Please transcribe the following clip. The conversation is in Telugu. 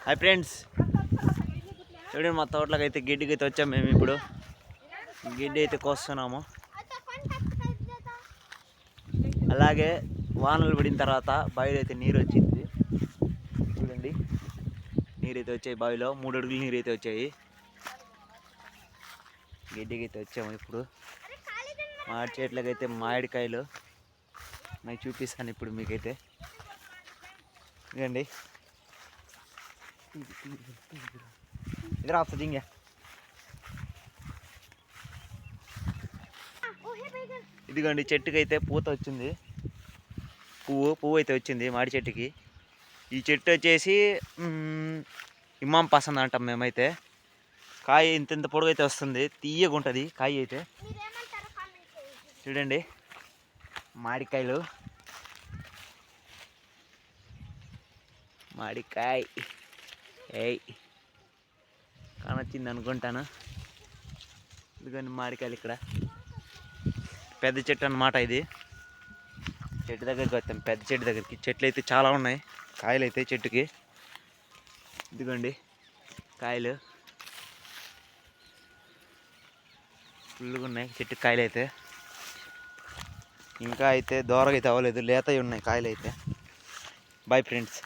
హాయ్ ఫ్రెండ్స్, చూడండి మా తోటలోకి అయితే గిడ్డికి అయితే వచ్చాము. మేము ఇప్పుడు గిడ్డి అయితే కోస్తున్నాము. అలాగే వానలు పడిన తర్వాత బావిలో అయితే నీరు వచ్చింది. చూడండి, నీరు అయితే వచ్చాయి. బావిలో 3 అడుగులు నీరు అయితే వచ్చాయి. గిడ్డికి అయితే వచ్చాము. ఇప్పుడు మామిడి చెట్లకి అయితే మామిడికాయలు నాకు చూపిస్తాను ఇప్పుడు మీకైతే. ఇదండి, ఇద్దరు ఆపుతుంది ఇంకే. ఇదిగోండి, చెట్టుకి అయితే పూత వచ్చింది. పువ్వు అయితే వచ్చింది మాడి చెట్టుకి. ఈ చెట్టు వచ్చేసి ఇమాం పసంద్ అంటాం మేమైతే. కాయ ఇంత పొడుగు అయితే వస్తుంది, తీయగా ఉంటుంది కాయ అయితే. చూడండి, మామిడికాయలు, మామిడికాయ కానొచ్చింది అనుకుంటాను. ఇదిగోండి మామిడికాయలు. ఇక్కడ పెద్ద చెట్టు అన్నమాట. ఇది చెట్టు దగ్గరికి వచ్చాం, పెద్ద చెట్టు దగ్గరికి. చెట్లు అయితే చాలా ఉన్నాయి, కాయలు అయితే చెట్టుకి. ఇదిగోండి కాయలు ఫుల్గా ఉన్నాయి చెట్టుకి కాయలు అయితే. ఇంకా అయితే దూరగా అయితే అవ్వలేదు, లేతవి ఉన్నాయి కాయలు అయితే. Boy friends.